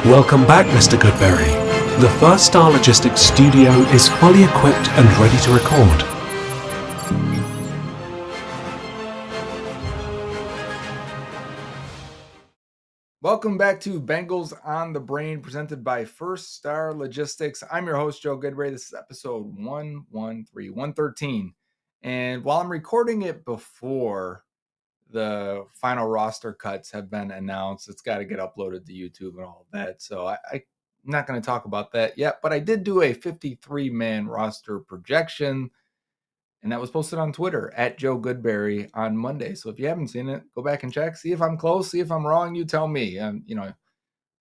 Welcome back, Mr. Goodberry. The First Star Logistics studio is fully equipped and ready to record. Welcome back to Bengals on the Brain, presented by First Star Logistics. I'm your host, Joe Goodberry. This is episode 113. And while I'm recording it before the final roster cuts have been announced, it's got to get uploaded to YouTube and all of that. So I'm not going to talk about that yet, but I did do a 53-man roster projection, and that was posted on Twitter at Joe Goodberry on Monday. So if you haven't seen it, go back and check. See if I'm close. See if I'm wrong. You tell me. I'm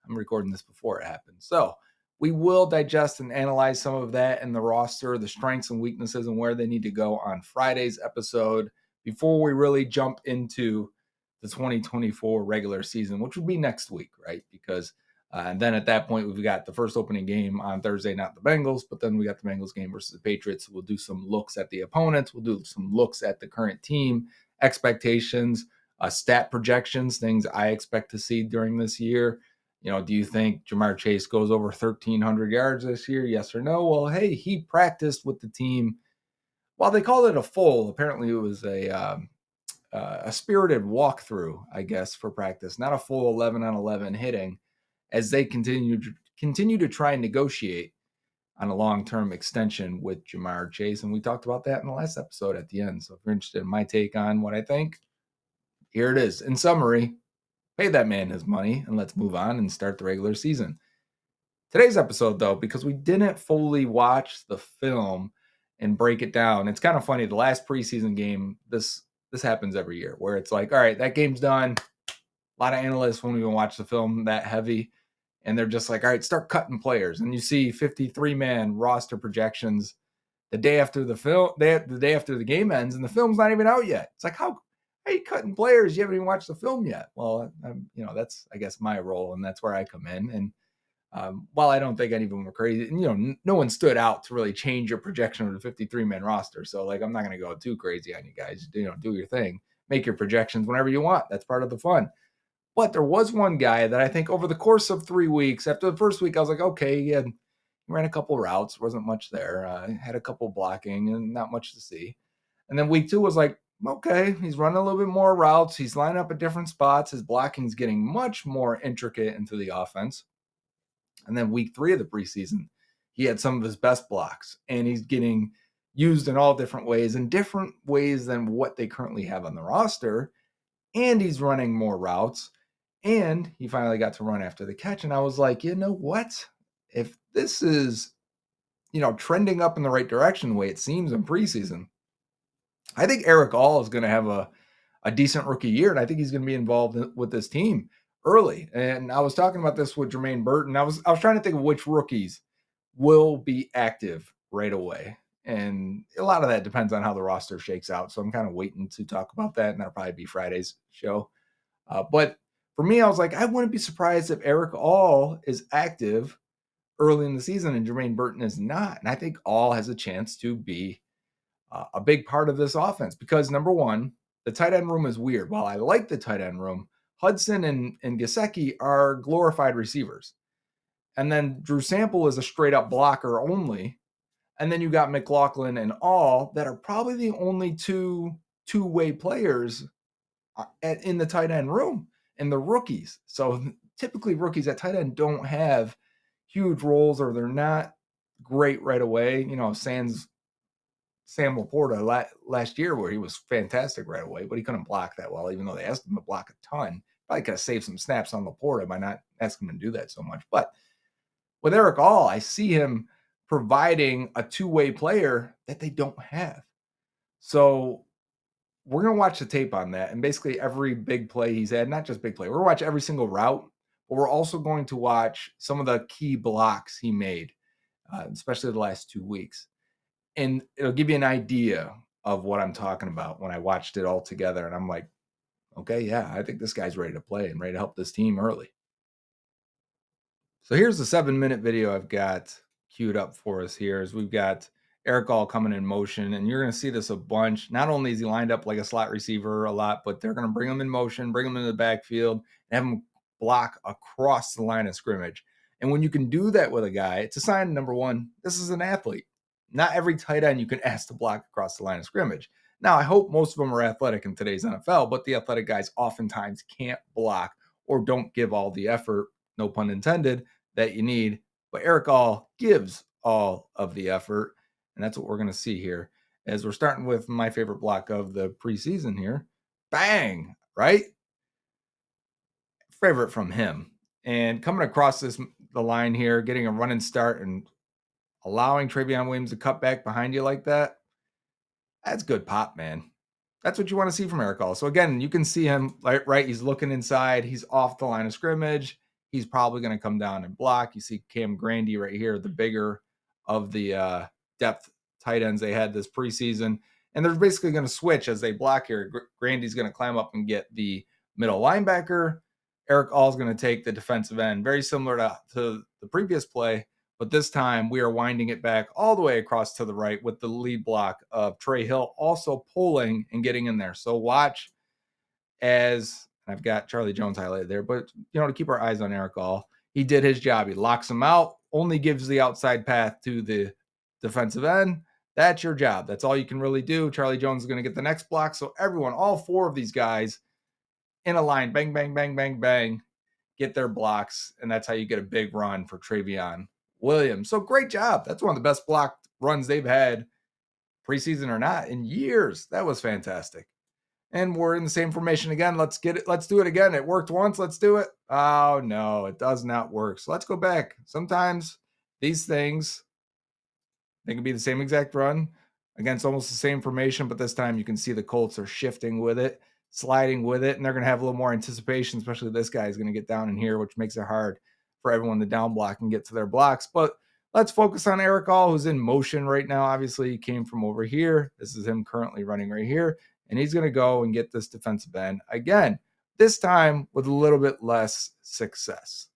recording this before it happens. So we will digest and analyze some of that in the roster, the strengths and weaknesses, and where they need to go on Friday's episode before we really jump into the 2024 regular season, which will be next week, right? Because and then at that point, we've got the first opening game on Thursday, not the Bengals, but then we got the Bengals game versus the Patriots. We'll do some looks at the opponents. We'll do some looks at the current team, expectations, stat projections, things I expect to see during this year. Do you think Ja'Marr Chase goes over 1,300 yards this year? Yes or no? Well, hey, he practiced with the team. While they called it a full, apparently it was a spirited walkthrough, I guess, for practice, not a full 11 on 11 hitting, as they continue to try and negotiate on a long-term extension with Ja'Marr Chase. And we talked about that in the last episode at the end. So if you're interested in my take on what I think, here it is. In summary, pay that man his money and let's move on and start the regular season. Today's episode, though, because we didn't fully watch the film and break it down, it's kind of funny. The last preseason game, this happens every year, where it's like, all right, that game's done. A lot of analysts won't even watch the film that heavy, and they're just like, all right, start cutting players. And you see 53-man roster projections the day after the film, the day after the game ends, and the film's not even out yet. It's like, how are you cutting players? You haven't even watched the film yet. Well, that's, I guess, my role, and that's where I come in. And while I don't think any of them were crazy, no one stood out to really change your projection of the 53-man roster. So, like, I'm not going to go too crazy on you guys. Do your thing. Make your projections whenever you want. That's part of the fun. But there was one guy that I think over the course of 3 weeks, after the first week, I was like, okay, he ran a couple routes, wasn't much there. Had a couple blocking and not much to see. And then week 2 was like, okay, he's running a little bit more routes. He's lining up at different spots. His blocking's getting much more intricate into the offense. And then week 3 of the preseason, he had some of his best blocks, and he's getting used in all different ways than what they currently have on the roster. And he's running more routes, and he finally got to run after the catch. And I was like, you know what? If this is, trending up in the right direction the way it seems in preseason, I think Erick All is going to have a decent rookie year, and I think he's going to be involved with this team early. And I was talking about this with Jermaine Burton. I was trying to think of which rookies will be active right away. And a lot of that depends on how the roster shakes out. So I'm kind of waiting to talk about that, and that'll probably be Friday's show. But for me, I was like, I wouldn't be surprised if Erick All is active early in the season and Jermaine Burton is not. And I think All has a chance to be a big part of this offense because, number one, the tight end room is weird. While I like the tight end room, Hudson and Gesicki are glorified receivers. And then Drew Sample is a straight up blocker only. And then you got McLachian and All that are probably the only two-way players in the tight end room, and the rookies. So typically rookies at tight end don't have huge roles, or they're not great right away. Sans Sam Laporta last year, where he was fantastic right away, but he couldn't block that well, even though they asked him to block a ton. Probably could have saved some snaps on Laporta by not asking him to do that so much. But with Erick All, I see him providing a two-way player that they don't have. So we're going to watch the tape on that, and basically every big play he's had, not just big play, we're going to watch every single route, but we're also going to watch some of the key blocks he made, especially the last 2 weeks. And it'll give you an idea of what I'm talking about when I watched it all together. And I'm like, okay, yeah, I think this guy's ready to play and ready to help this team early. So here's the 7-minute video I've got queued up for us here. Is we've got Erick All coming in motion, and you're going to see this a bunch. Not only is he lined up like a slot receiver a lot, but they're going to bring him in motion, bring him into the backfield, and have him block across the line of scrimmage. And when you can do that with a guy, it's a sign, number one, this is an athlete. Not every tight end you can ask to block across the line of scrimmage. Now, I hope most of them are athletic in today's NFL, but the athletic guys oftentimes can't block or don't give all the effort, no pun intended, that you need. But Erick All gives all of the effort, and that's what we're going to see here as we're starting with my favorite block of the preseason here. Bang, right? Favorite from him. And coming across the line here, getting a running start and allowing Travion Williams to cut back behind you like that, that's good pop, man. That's what you want to see from Erick All. So again, you can see him right. He's looking inside. He's off the line of scrimmage. He's probably going to come down and block. You see Cam Grandy right here, the bigger of the depth tight ends they had this preseason. And they're basically going to switch as they block here. Grandy's going to climb up and get the middle linebacker. Erick All is going to take the defensive end. Very similar to the previous play, but this time we are winding it back all the way across to the right with the lead block of Trey Hill also pulling and getting in there. So watch as I've got Charlie Jones highlighted there, but to keep our eyes on Erick All. He did his job. He locks him out, only gives the outside path to the defensive end. That's your job. That's all you can really do. Charlie Jones is going to get the next block. So everyone, all four of these guys in a line, bang, bang, bang, bang, bang, get their blocks. And that's how you get a big run for Travion Williams. So great job. That's one of the best blocked runs they've had, preseason or not, in years. That was fantastic. And we're in the same formation again. Let's get it. Let's do it again. It worked once. Let's do it. Oh, no, it does not work. So let's go back. Sometimes these things, they can be the same exact run against almost the same formation, but this time you can see the Colts are shifting with it, sliding with it, and they're going to have a little more anticipation, especially this guy is going to get down in here, which makes it hard for everyone to down block and get to their blocks. But let's focus on Erick All, who's in motion right now. Obviously, he came from over here. This is him currently running right here, and he's going to go and get this defensive end again, this time with a little bit less success.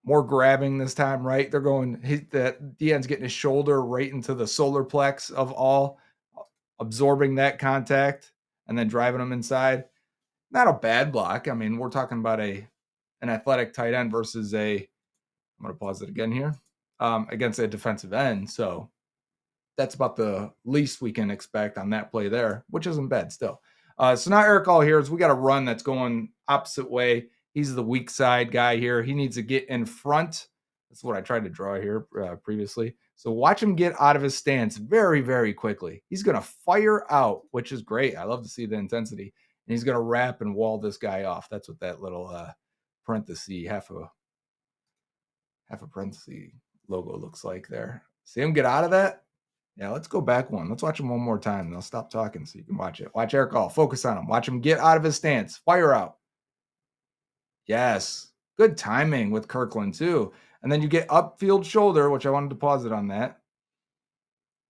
More grabbing this time, right? They're going, the DN's getting his shoulder right into the solar plex of All, absorbing that contact and then driving him inside. Not a bad block. I mean, we're talking about an athletic tight end versus I'm going to pause it again here, against a defensive end. So that's about the least we can expect on that play there, which isn't bad still. So now Erick All here is we got a run that's going opposite way. He's the weak side guy here. He needs to get in front. That's what I tried to draw here previously. So watch him get out of his stance very, very quickly. He's going to fire out, which is great. I love to see the intensity. And he's going to wrap and wall this guy off. That's what that little parenthesis, half a parenthesis logo looks like there. See him get out of that? Yeah, let's go back one. Let's watch him one more time. And I'll stop talking so you can watch it. Watch Erick All. Focus on him. Watch him get out of his stance. Fire out. Yes. Good timing with Kirkland, too. And then you get upfield shoulder, which I wanted to pause it on that.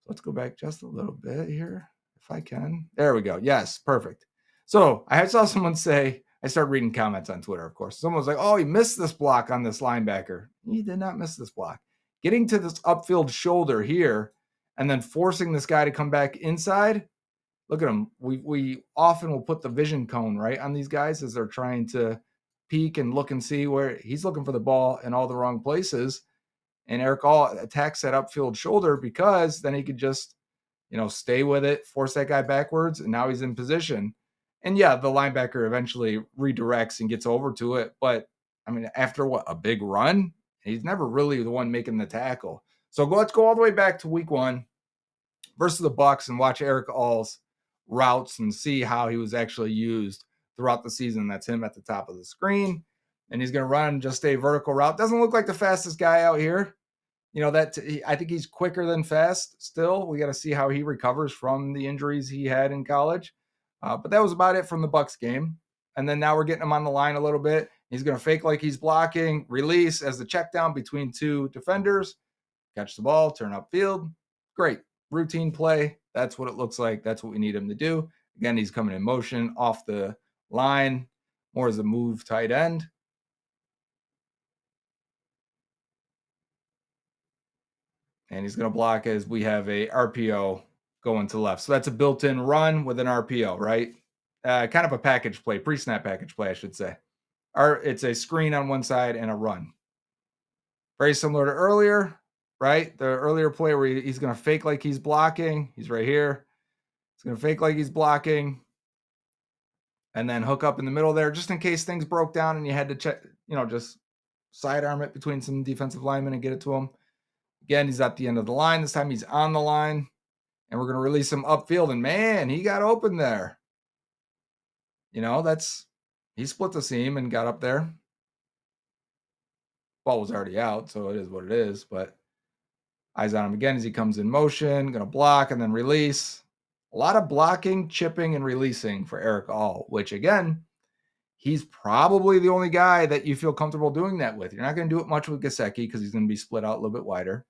Let's go back just a little bit here, if I can. There we go. Yes, perfect. So I saw someone say, I started reading comments on Twitter, of course. Someone was like, oh, he missed this block on this linebacker. He did not miss this block. Getting to this upfield shoulder here and then forcing this guy to come back inside. Look at him. We often will put the vision cone right on these guys as they're trying to peek and look and see where he's looking for the ball in all the wrong places. And Erick All attacks that upfield shoulder because then he could just, stay with it, force that guy backwards, and now he's in position. And yeah, the linebacker eventually redirects and gets over to it. But I mean, after a big run, he's never really the one making the tackle. So let's go all the way back to week 1 versus the Bucs and watch Erick All's routes and see how he was actually used throughout the season. That's him at the top of the screen. And he's going to run just a vertical route. Doesn't look like the fastest guy out here. I think he's quicker than fast still. We got to see how he recovers from the injuries he had in college. But that was about it from the Bucs game. And then now we're getting him on the line a little bit. He's going to fake like he's blocking, release as the check down between two defenders, catch the ball, turn upfield. Great. Routine play. That's what it looks like. That's what we need him to do. Again, he's coming in motion off the line, more as a move tight end. And he's going to block as we have a RPO going to left. So that's a built-in run with an RPO, right? Kind of a package play, pre-snap package play, I should say. or it's a screen on one side and a run. Very similar to earlier, right? The earlier play where he's going to fake like he's blocking. He's right here. He's going to fake like he's blocking and then hook up in the middle there just in case things broke down and you had to check, just sidearm it between some defensive linemen and get it to him. Again, he's at the end of the line. This time he's on the line, and we're going to release him upfield. And man, he got open there. He split the seam and got up there. Ball was already out, so it is what it is. But eyes on him again as he comes in motion, going to block and then release. A lot of blocking, chipping, and releasing for Erick All, which again, he's probably the only guy that you feel comfortable doing that with. You're not going to do it much with Gesicki because he's going to be split out a little bit wider.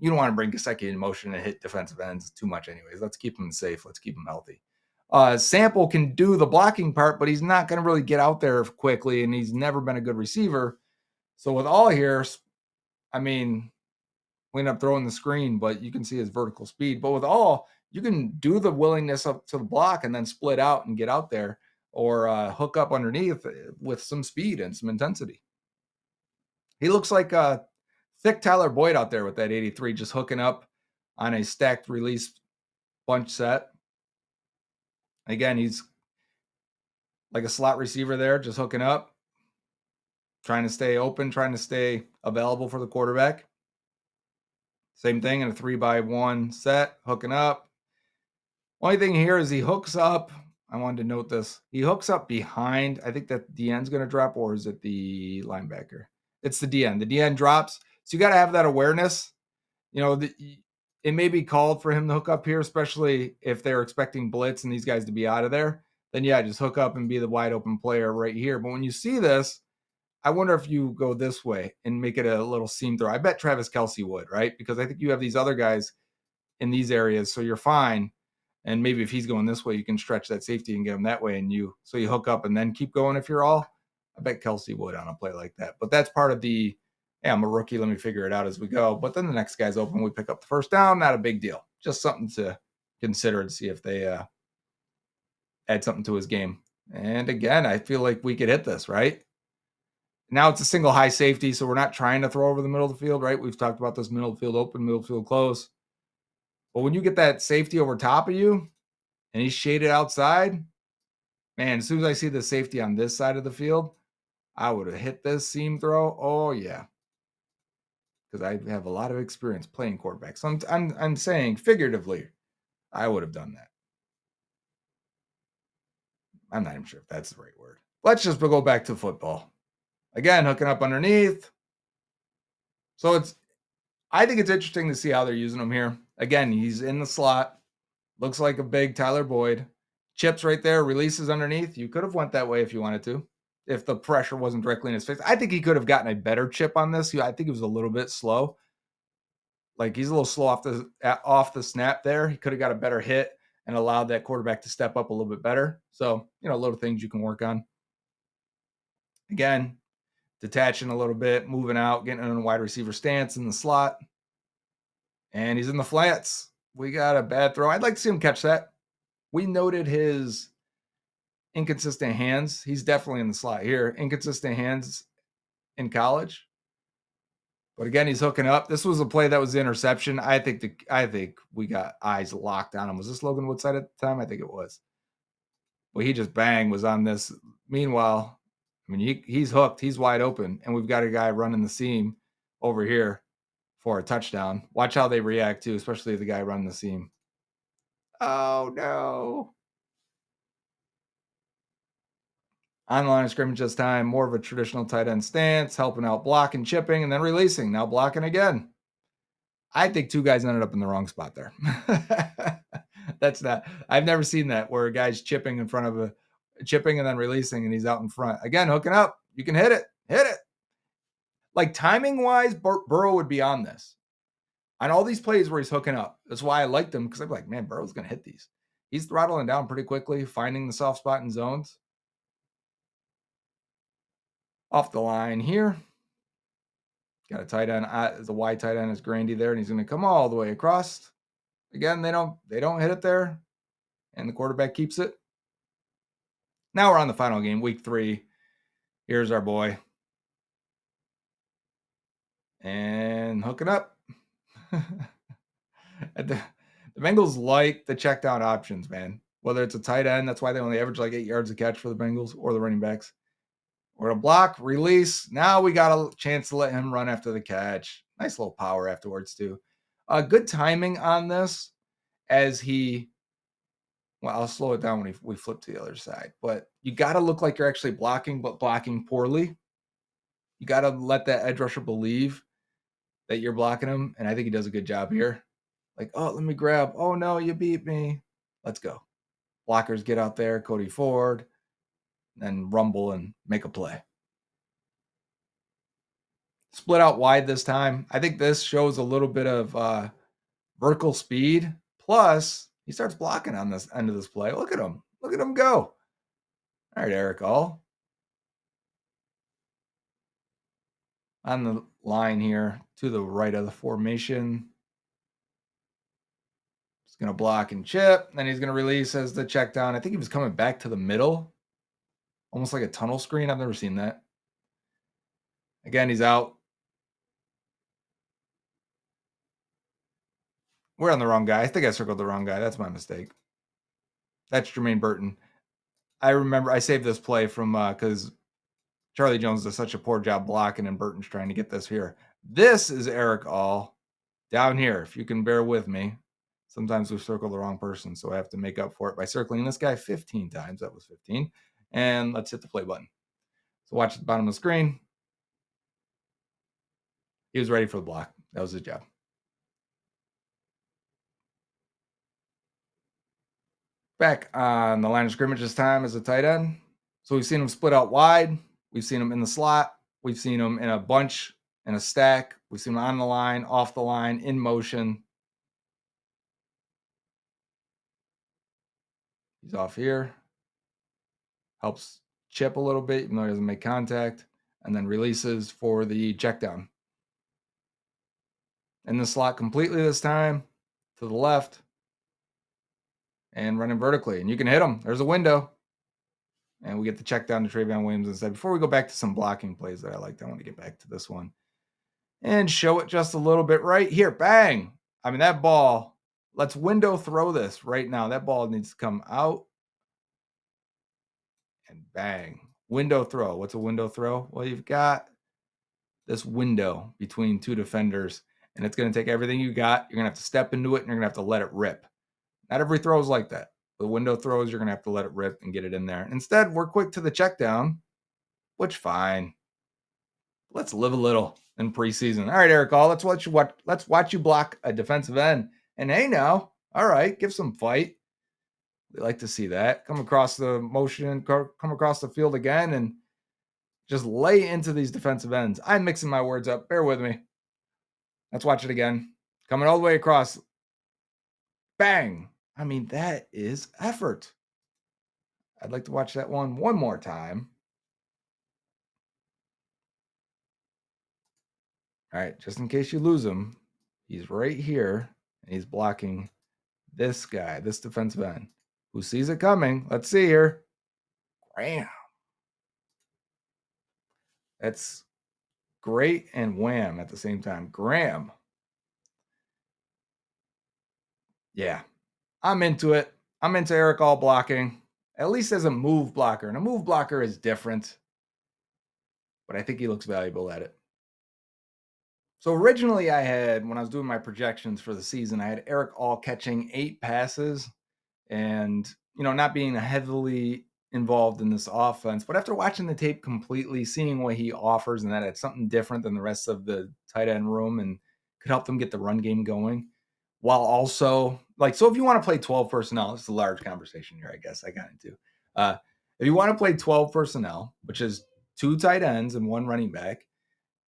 You don't want to bring Gesicki in motion and hit defensive ends too much anyways. Let's keep him safe. Let's keep him healthy. Sample can do the blocking part, but he's not going to really get out there quickly, and he's never been a good receiver. So with All here, I mean, we end up throwing the screen, but you can see his vertical speed. But with All, you can do the willingness up to the block and then split out and get out there, or hook up underneath with some speed and some intensity. He looks like a thick Tyler Boyd out there with that 83, just hooking up on a stacked release bunch set. Again, he's like a slot receiver there, just hooking up, trying to stay open, trying to stay available for the quarterback. Same thing in a 3-by-1 set, hooking up. Only thing here is he hooks up. I wanted to note this. He hooks up behind. I think that the end's going to drop, or is it the linebacker? It's the DN. The DN drops. So you got to have that awareness. It may be called for him to hook up here, especially if they're expecting blitz and these guys to be out of there. Then, yeah, just hook up and be the wide open player right here. But when you see this, I wonder if you go this way and make it a little seam throw. I bet Travis Kelce would, right? Because I think you have these other guys in these areas, so you're fine. And maybe if he's going this way, you can stretch that safety and get him that way. And you hook up and then keep going if you're All. I bet Kelce would on a play like that. But that's part of the, hey, I'm a rookie, let me figure it out as we go. But then the next guy's open, we pick up the first down, not a big deal. Just something to consider and see if they add something to his game. And again, I feel like we could hit this, right? Now it's a single high safety, so we're not trying to throw over the middle of the field, right? We've talked about this middle of the field open, middle of the field close. But when you get that safety over top of you and he's shaded outside, man, as soon as I see the safety on this side of the field, I would have hit this seam throw. Oh, yeah. Because I have a lot of experience playing quarterback. So I'm saying figuratively, I would have done that. I'm not even sure if that's the right word. Let's just go back to football. Again, hooking up underneath. So I think it's interesting to see how they're using him here. Again, he's in the slot. Looks like a big Tyler Boyd. Chips right there, releases underneath. You could have went that way if you wanted to, if the pressure wasn't directly in his face. I think he could have gotten a better chip on this. I think he was a little bit slow. Like he's a little slow off the snap there. He could have got a better hit and allowed that quarterback to step up a little bit better. So, little things you can work on. Again, detaching a little bit, moving out, getting in a wide receiver stance in the slot. And he's in the flats. We got a bad throw. I'd like to see him catch that. We noted his inconsistent hands. He's definitely in the slot here. Inconsistent hands in college. But again, he's hooking up. This was a play that was the interception. I think we got eyes locked on him. Was this Logan Woodside at the time? I think it was. Well, he just was on this. Meanwhile, I mean, he's hooked. He's wide open. And we've got a guy running the seam over here for a touchdown. Watch how they react too, especially the guy running the seam. Oh, no. On the line of scrimmage this time, more of a traditional tight end stance, helping out blocking, chipping, and then releasing. Now blocking again. I think two guys ended up in the wrong spot there. I've never seen that where a guy's chipping in front of chipping and then releasing and he's out in front. Again, hooking up. You can hit it. Like timing wise, Burrow would be on this. On all these plays where he's hooking up. That's why I liked him, because I'm like, man, Burrow's going to hit these. He's throttling down pretty quickly, finding the soft spot in zones. Off the line here. Got a tight end. The wide tight end is Grandy there, and he's going to come all the way across. Again, they don't hit it there, and the quarterback keeps it. Now we're on the final game, week 3. Here's our boy. And hooking up. the Bengals like the check down options, man. Whether it's a tight end, that's why they only average like 8 yards a catch for the Bengals, or the running backs. Or a block, release. Now we got a chance to let him run after the catch. Nice little power afterwards, too. Good timing on this as he. Well, I'll slow it down when we flip to the other side. But you got to look like you're actually blocking, but blocking poorly. You got to let that edge rusher believe that you're blocking him. And I think he does a good job here. Like, oh, let me grab. Oh, no, you beat me. Let's go. Blockers get out there, Cody Ford, then rumble and make a play. Split out wide this time. I think this shows a little bit of vertical speed. Plus, he starts blocking on this end of this play. Look at him. Look at him go. All right, Erick All. On the line here to the right of the formation. He's going to block and chip. Then he's going to release as the check down. I think he was coming back to the middle. Almost like a tunnel screen. I've never seen that. Again, he's out. We're on the wrong guy. I think I circled the wrong guy. That's my mistake. That's Jermaine Burton. I remember I saved this play from because Charlie Jones does such a poor job blocking, and Burton's trying to get this here. This is Erick All down here. If you can bear with me, sometimes we circle the wrong person, so I have to make up for it by circling this guy 15 times. That was 15. And let's hit the play button. So watch at the bottom of the screen. He was ready for the block. That was his job. Back on the line of scrimmage this time as a tight end. So we've seen him split out wide. We've seen him in the slot. We've seen him in a bunch, in a stack. We've seen him on the line, off the line, in motion. He's off here. Helps chip a little bit, even though he doesn't make contact. And then releases for the check down. In the slot completely this time, to the left. And running vertically. And you can hit him. There's a window. And we get the check down to Travion Williams instead. Before we go back to some blocking plays that I liked, I want to get back to this one. And show it just a little bit right here. Bang. I mean, that ball, let's window throw this right now. That ball needs to come out. And bang. Window throw. What's a window throw? Well, you've got this window between two defenders, and it's going to take everything you got. You're going to have to step into it, and you're going to have to let it rip. Not every throw is like that. The window throws, you're going to have to let it rip and get it in there. Instead, we're quick to the check down, which fine. Let's live a little in preseason. All right, Erick All, let's watch you block a defensive end. And hey now, all right, give some fight. We like to see that. Come across the motion, come across the field again, and just lay into these defensive ends. I'm mixing my words up. Bear with me. Let's watch it again. Coming all the way across. Bang. I mean, that is effort. I'd like to watch that one more time. All right, just in case you lose him, he's right here, and he's blocking this guy, this defensive end, who sees it coming. Let's see here. Bam. That's great and wham at the same time. Graham. Yeah, I'm into it. I'm into Erick All blocking, at least as a move blocker. And a move blocker is different, but I think he looks valuable at it. So originally I had, when I was doing my projections for the season, I had Erick All catching 8 passes and, not being heavily involved in this offense. But after watching the tape completely, seeing what he offers and that it's something different than the rest of the tight end room and could help them get the run game going, while also, so if you want to play 12 personnel, it's a large conversation here, I guess I got into. If you want to play 12 personnel, which is 2 tight ends and 1 running back,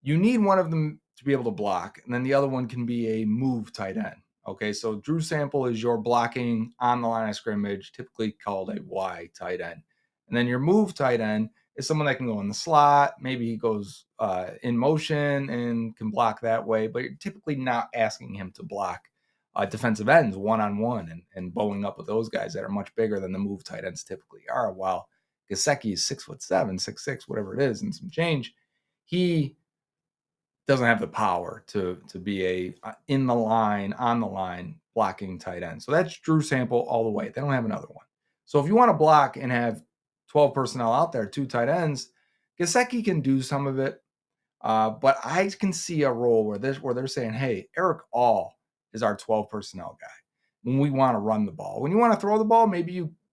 you need one of them to be able to block, and then the other one can be a move tight end. Okay, so Drew Sample is your blocking on the line of scrimmage, typically called a Y tight end. And then your move tight end is someone that can go in the slot. Maybe he goes in motion and can block that way, but you're typically not asking him to block defensive ends one-on-one and bowing up with those guys that are much bigger than the move tight ends typically are, while Gesicki is 6'7", 6'6", whatever it is, and some change. He doesn't have the power to be a on the line blocking tight end. So that's Drew Sample all the way. They don't have another one. So if you want to block and have 12 personnel out there, 2 tight ends, Gesicki can do some of it. But I can see a role where they're saying, hey, Erick All is our 12 personnel guy when we want to run the ball. When you want to throw the ball,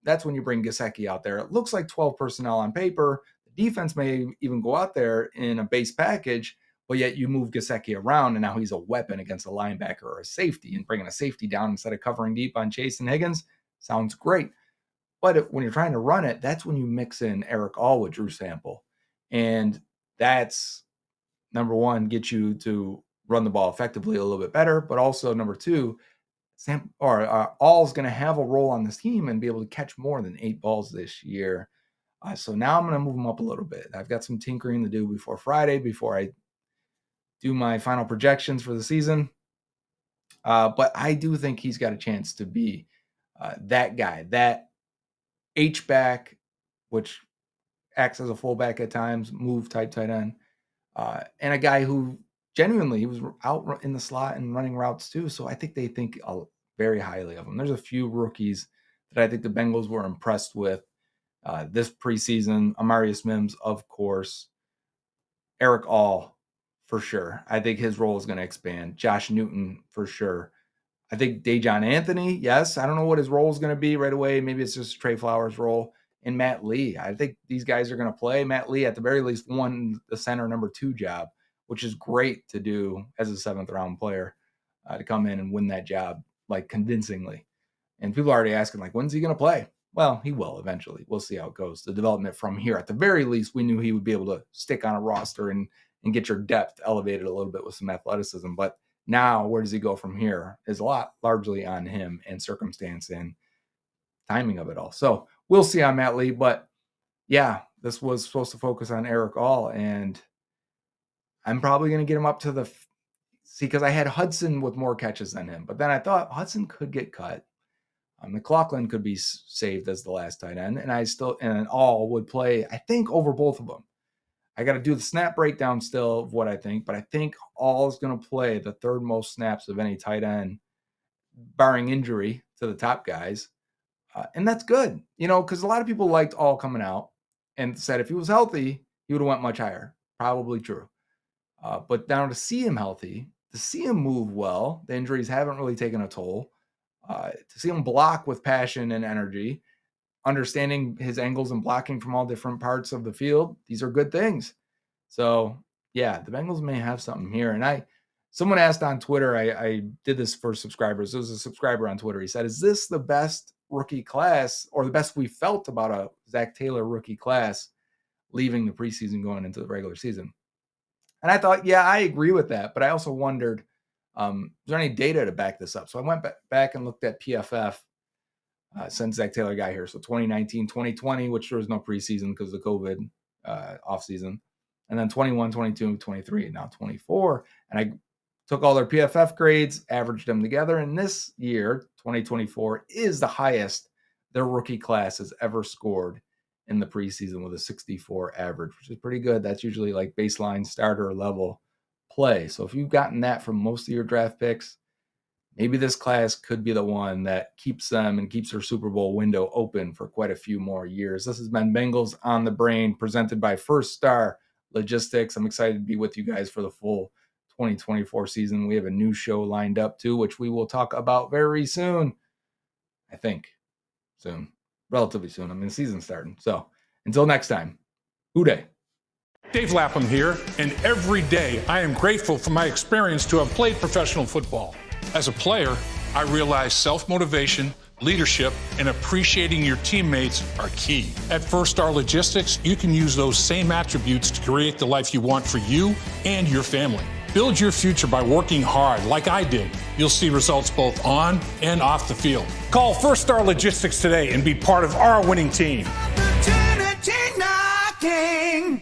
that's when you bring Gesicki out there. It looks like 12 personnel on paper. The defense may even go out there in a base package, but yet you move Gesicki around, and now he's a weapon against a linebacker or a safety, and bringing a safety down instead of covering deep on Chase and Higgins sounds great. But when you're trying to run it, that's when you mix in Erick All with Drew Sample. And that's, number one, get you to run the ball effectively a little bit better, but also, number two, All's going to have a role on this team and be able to catch more than 8 balls this year. So now I'm going to move him up a little bit. I've got some tinkering to do before Friday, before I do my final projections for the season. But I do think he's got a chance to be that guy, that H-back, which acts as a fullback at times, move type tight end, and a guy who genuinely, he was out in the slot and running routes too. So I think they think very highly of him. There's a few rookies that I think the Bengals were impressed with this preseason. Amarius Mims, of course. Erick All, for sure. I think his role is going to expand. Josh Newton, for sure. I think Dejon Anthony, yes. I don't know what his role is going to be right away. Maybe it's just Trey Flowers' role. And Matt Lee. I think these guys are going to play. Matt Lee, at the very least, won the center number 2 job, which is great to do as a 7th-round player, to come in and win that job, like, convincingly. And people are already asking, like, when's he going to play? Well, he will eventually. We'll see how it goes. The development from here, at the very least, we knew he would be able to stick on a roster and get your depth elevated a little bit with some athleticism. But now, where does he go from here is a lot largely on him and circumstance and timing of it all. So we'll see on Matt Lee. But yeah, this was supposed to focus on Erick All, and I'm probably going to get him up to because I had Hudson with more catches than him. But then I thought Hudson could get cut. McLaughlin could be saved as the last tight end, and All would play, I think, over both of them. I got to do the snap breakdown still of what I think, but I think All is going to play the 3rd most snaps of any tight end, barring injury to the top guys. And that's good, because a lot of people liked All coming out and said if he was healthy, he would have went much higher. Probably true. But now to see him healthy, to see him move well, the injuries haven't really taken a toll. To see him block with passion and energy, understanding his angles and blocking from all different parts of the field, these are good things. So, yeah, the Bengals may have something here. And someone asked on Twitter, I did this for subscribers. There was a subscriber on Twitter. He said, is this the best rookie class, or the best we felt about a Zach Taylor rookie class leaving the preseason going into the regular season? And I thought, yeah, I agree with that. But I also wondered, is there any data to back this up? So I went back and looked at PFF since Zach Taylor got here. So 2019, 2020, which there was no preseason because of the COVID offseason. And then 21, 22, 23, and now 24. And I took all their PFF grades, averaged them together. And this year, 2024, is the highest their rookie class has ever scored in the preseason, with a 64 average, which is pretty good. That's usually like baseline starter level play. So if you've gotten that from most of your draft picks, maybe this class could be the one that keeps them and keeps their Super Bowl window open for quite a few more years. This has been Bengals on the Brain, presented by First Star Logistics. I'm excited to be with you guys for the full 2024 season. We have a new show lined up too, which we will talk about very soon. I think soon, relatively soon. I mean, the season's starting. So until next time, Houday. Dave Lapham here, and every day I am grateful for my experience to have played professional football. As a player, I realize self-motivation, leadership, and appreciating your teammates are key. At First Star Logistics, you can use those same attributes to create the life you want for you and your family. Build your future by working hard like I did. You'll see results both on and off the field. Call First Star Logistics today and be part of our winning team. Opportunity knocking.